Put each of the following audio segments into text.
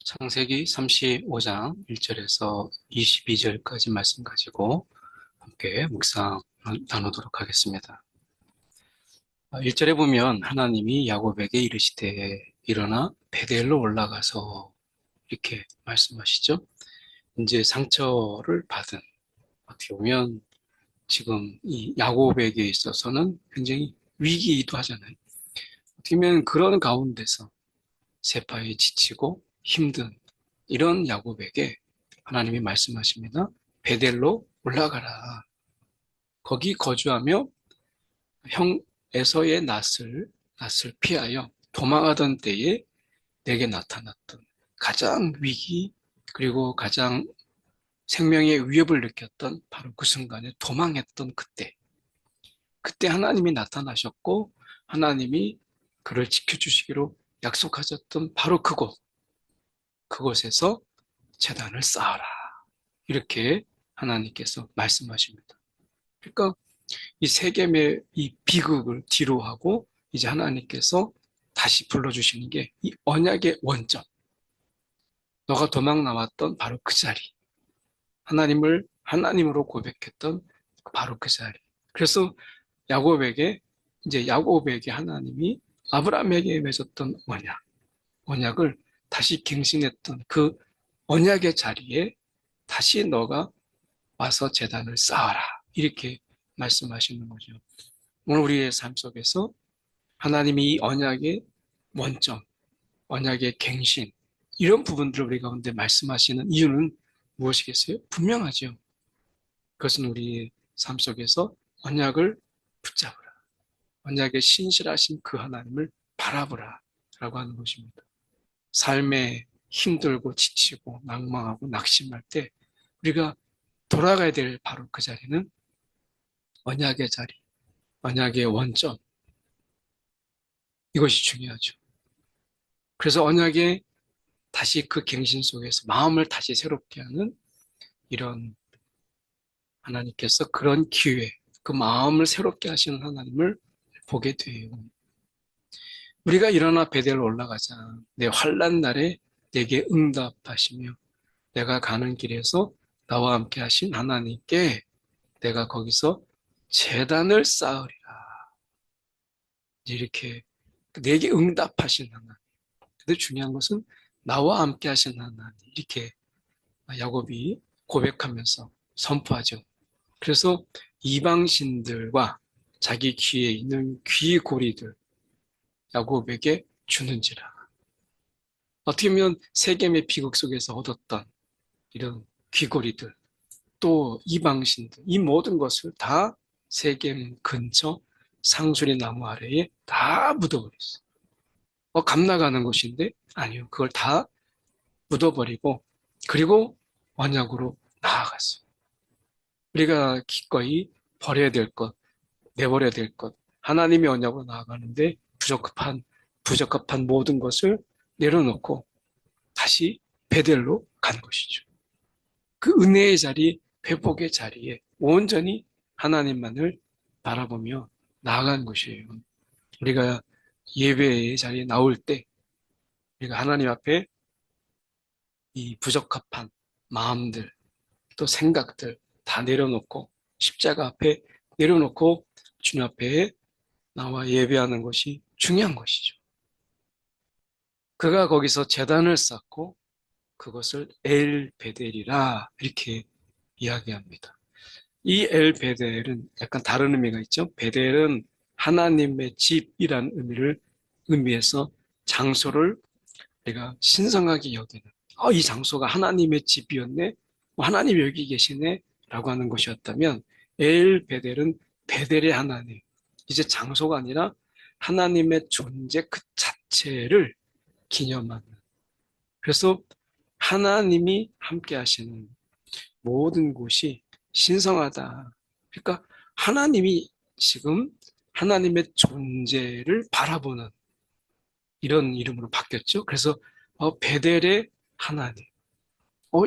창세기 35장 1절에서 22절까지 말씀 가지고 함께 묵상 나누도록 하겠습니다. 1절에 보면 하나님이 야곱에게 이르시되 일어나 베델로 올라가서 이렇게 말씀하시죠. 이제 상처를 받은, 어떻게 보면 지금 이 야곱에게 있어서는 굉장히 위기이기도 하잖아요. 어떻게 보면 그런 가운데서 세파에 지치고 힘든 이런 야곱에게 하나님이 말씀하십니다. 베델로 올라가라. 거기 거주하며 형 에서의 낯을 피하여 도망하던 때에 내게 나타났던 가장 위기 그리고 가장 생명의 위협을 느꼈던 바로 그 순간에 도망했던 그때 하나님이 나타나셨고 하나님이 그를 지켜주시기로 약속하셨던 바로 그곳에서 제단을 쌓아라. 이렇게 하나님께서 말씀하십니다. 그러니까 이 세겜의 이 비극을 뒤로 하고 이제 하나님께서 다시 불러주시는 게 이 언약의 원점. 너가 도망 나왔던 바로 그 자리. 하나님을 하나님으로 고백했던 바로 그 자리. 그래서 야곱에게 야곱에게 하나님이 아브라함에게 맺었던 언약을 다시 갱신했던 그 언약의 자리에 다시 너가 와서 제단을 쌓아라. 이렇게 말씀하시는 거죠. 오늘 우리의 삶 속에서 하나님이 이 언약의 원점, 언약의 갱신, 이런 부분들을 우리 가운데 말씀하시는 이유는 무엇이겠어요? 분명하죠. 그것은 우리의 삶 속에서 언약을 붙잡으라. 언약의 신실하신 그 하나님을 바라보라. 라고 하는 것입니다. 삶에 힘들고 지치고 낭망하고 낙심할 때 우리가 돌아가야 될 바로 그 자리는 언약의 자리, 언약의 원점, 이것이 중요하죠. 그래서 언약의 다시 그 갱신 속에서 마음을 다시 새롭게 하는 이런 하나님께서 그런 기회, 그 마음을 새롭게 하시는 하나님을 보게 돼요. 우리가 일어나 베델로 올라가자. 내 환난 날에 내게 응답하시며 내가 가는 길에서 나와 함께 하신 하나님께 내가 거기서 제단을 쌓으리라. 이렇게 내게 응답하신 하나님. 근데 중요한 것은 나와 함께 하신 하나님. 이렇게 야곱이 고백하면서 선포하죠. 그래서 이방신들과 자기 귀에 있는 귀고리들 야곱에게 주는지라. 어떻게 보면 세겜의 비극 속에서 얻었던 이런 귀고리들 또 이방신들 이 모든 것을 다 세겜 근처 상수리 나무 아래에 다 묻어버렸어요. 감나가는 것인데 아니요. 그걸 다 묻어버리고 그리고 언약으로 나아갔어요. 우리가 기꺼이 버려야 될 것, 내버려야 될 것, 하나님의 언약으로 나아가는데 부적합한 모든 것을 내려놓고 다시 베델로 간 것이죠. 그 은혜의 자리, 회복의 자리에 온전히 하나님만을 바라보며 나아간 것이에요. 우리가 예배의 자리에 나올 때 우리가 하나님 앞에 이 부적합한 마음들, 또 생각들 다 내려놓고 십자가 앞에 내려놓고 주님 앞에 나와 예배하는 것이 중요한 것이죠. 그가 거기서 제단을 쌓고 그것을 엘 베델이라 이렇게 이야기합니다. 이 엘 베델은 약간 다른 의미가 있죠. 베델은 하나님의 집이란 의미에서 장소를 우리가 신성하게 여기는 이 장소가 하나님의 집이었네, 하나님이 여기 계시네 라고 하는 것이었다면 엘 베델은 베델의 하나님, 이제 장소가 아니라 하나님의 존재 그 자체를 기념하는, 그래서 하나님이 함께 하시는 모든 곳이 신성하다. 그러니까 하나님이 지금 하나님의 존재를 바라보는 이런 이름으로 바뀌었죠. 그래서 베델의 하나님,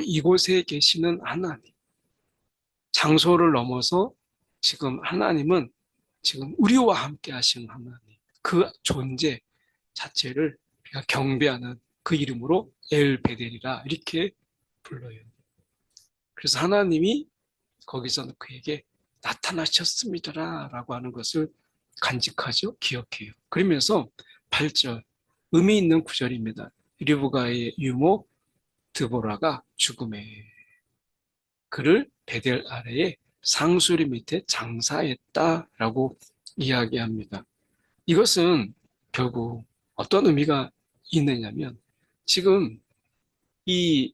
이곳에 계시는 하나님, 장소를 넘어서 지금 하나님은 지금 우리와 함께 하시는 하나님, 그 존재 자체를 우리가 경배하는 그 이름으로 엘베델이라 이렇게 불러요. 그래서 하나님이 거기서는 그에게 나타나셨습니다라고 하는 것을 간직하죠. 기억해요. 그러면서 8절 의미 있는 구절입니다. 리브가의 유모 드보라가 죽음에 그를 베델 아래에 상수리 밑에 장사했다라고 이야기합니다. 이것은 결국 어떤 의미가 있느냐면 지금 이,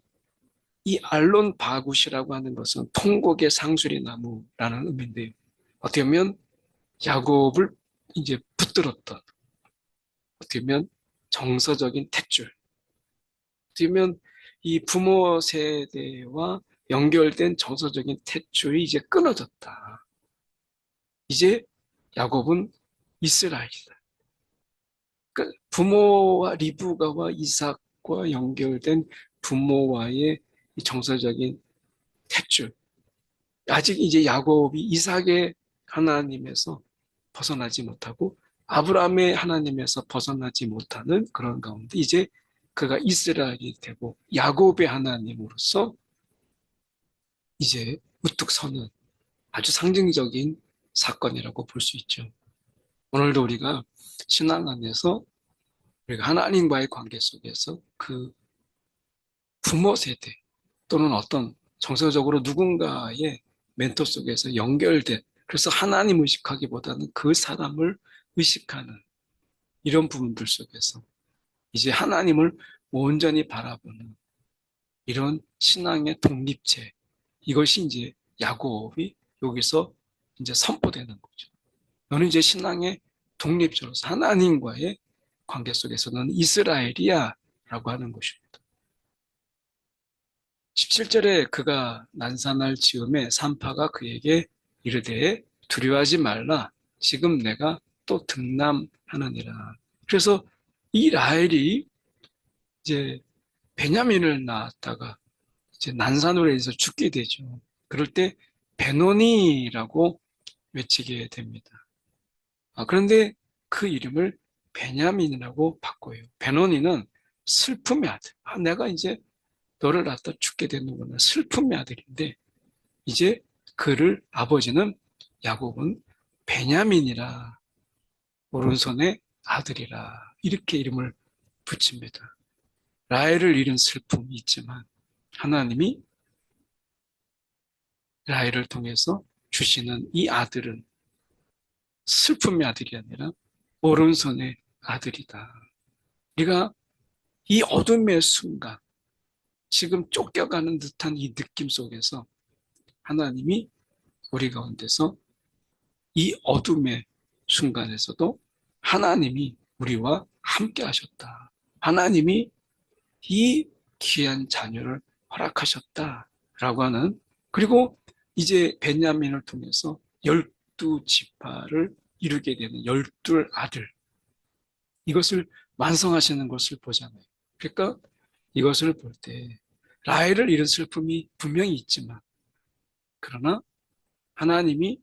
이 알론 바굿이라고 하는 것은 통곡의 상수리 나무라는 의미인데요. 어떻게 보면 야곱을 이제 붙들었던 어떻게 보면 정서적인 탯줄 어떻게 보면 이 부모 세대와 연결된 정서적인 탯줄이 이제 끊어졌다. 이제 야곱은 이스라엘이다. 그러니까 부모와 리브가와 이삭과 연결된 부모와의 정서적인 탯줄. 아직 이제 야곱이 이삭의 하나님에서 벗어나지 못하고 아브라함의 하나님에서 벗어나지 못하는 그런 가운데 이제 그가 이스라엘이 되고 야곱의 하나님으로서 이제 우뚝 서는 아주 상징적인 사건이라고 볼 수 있죠. 오늘도 우리가 신앙 안에서 우리가 하나님과의 관계 속에서 그 부모 세대 또는 어떤 정서적으로 누군가의 멘토 속에서 연결된 그래서 하나님 의식하기보다는 그 사람을 의식하는 이런 부분들 속에서 이제 하나님을 온전히 바라보는 이런 신앙의 독립체 이것이 이제 야곱이 여기서 이제 선포되는 거죠. 너는 이제 신앙의 독립자로서 하나님과의 관계 속에서 너는 이스라엘이야 라고 하는 것입니다. 17절에 그가 난산할 즈음에 산파가 그에게 이르되 두려워하지 말라 지금 내가 또 등남하느니라. 그래서 이 라헬이 이제 베냐민을 낳았다가 이제 난산으로 인해서 죽게 되죠. 그럴 때 베노니라고 외치게 됩니다. 그런데 그 이름을 베냐민이라고 바꿔요. 베노니는 슬픔의 아들. 내가 이제 너를 낳다 죽게 되는구나. 슬픔의 아들인데 이제 그를 아버지는 야곱은 베냐민이라 오른손의 아들이라 이렇게 이름을 붙입니다. 라헬을 잃은 슬픔이 있지만 하나님이 라헬을 통해서 주시는 이 아들은 슬픔의 아들이 아니라 오른손의 아들이다. 우리가 이 어둠의 순간 지금 쫓겨가는 듯한 이 느낌 속에서 하나님이 우리 가운데서 이 어둠의 순간에서도 하나님이 우리와 함께 하셨다. 하나님이 이 귀한 자녀를 허락하셨다라고 하는 그리고 이제 베냐민을 통해서 12지파를 이루게 되는 12 아들 이것을 완성하시는 것을 보잖아요. 그러니까 이것을 볼 때 라헬을 잃은 슬픔이 분명히 있지만 그러나 하나님이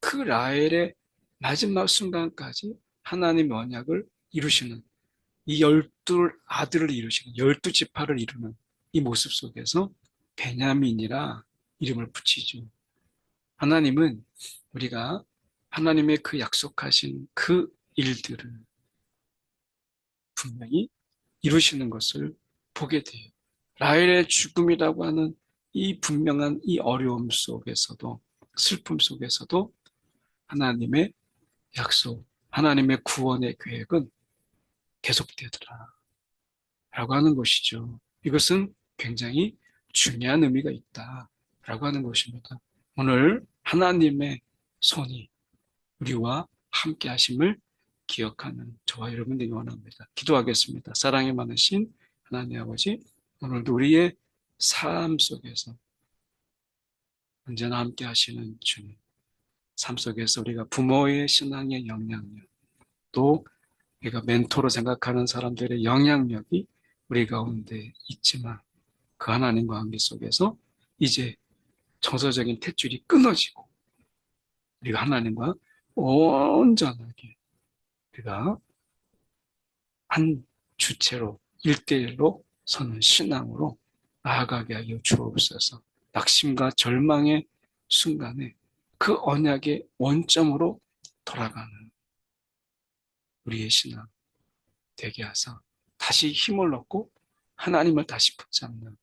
그 라헬의 마지막 순간까지 하나님의 언약을 이루시는 이 12 아들을 이루시는 12지파를 이루는 이 모습 속에서 베냐민이라 이름을 붙이죠. 하나님은 우리가 하나님의 그 약속하신 그 일들을 분명히 이루시는 것을 보게 돼요. 라헬의 죽음이라고 하는 이 분명한 이 어려움 속에서도 슬픔 속에서도 하나님의 약속, 하나님의 구원의 계획은 계속되더라 라고 하는 것이죠. 이것은 굉장히 중요한 의미가 있다라고 하는 것입니다. 오늘 하나님의 손이 우리와 함께 하심을 기억하는 저와 여러분들이 원합니다. 기도하겠습니다. 사랑이 많으신 하나님 아버지, 오늘도 우리의 삶 속에서 언제나 함께 하시는 주님, 삶 속에서 우리가 부모의 신앙의 영향력, 또 우리가 멘토로 생각하는 사람들의 영향력이 우리 가운데 있지만 그 하나님과 관계 속에서 이제 정서적인 탯줄이 끊어지고 우리가 하나님과 온전하게 우리가 한 주체로 일대일로 서는 신앙으로 나아가게 하여 주옵소서. 낙심과 절망의 순간에 그 언약의 원점으로 돌아가는 우리의 신앙 되게 하사 다시 힘을 얻고 하나님을 다시 붙잡는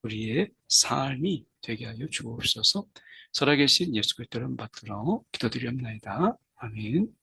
우리의 삶이 되게 하여 주옵소서. 살아계신 예수 그리스도를 받들어 기도드리옵나이다. 아멘.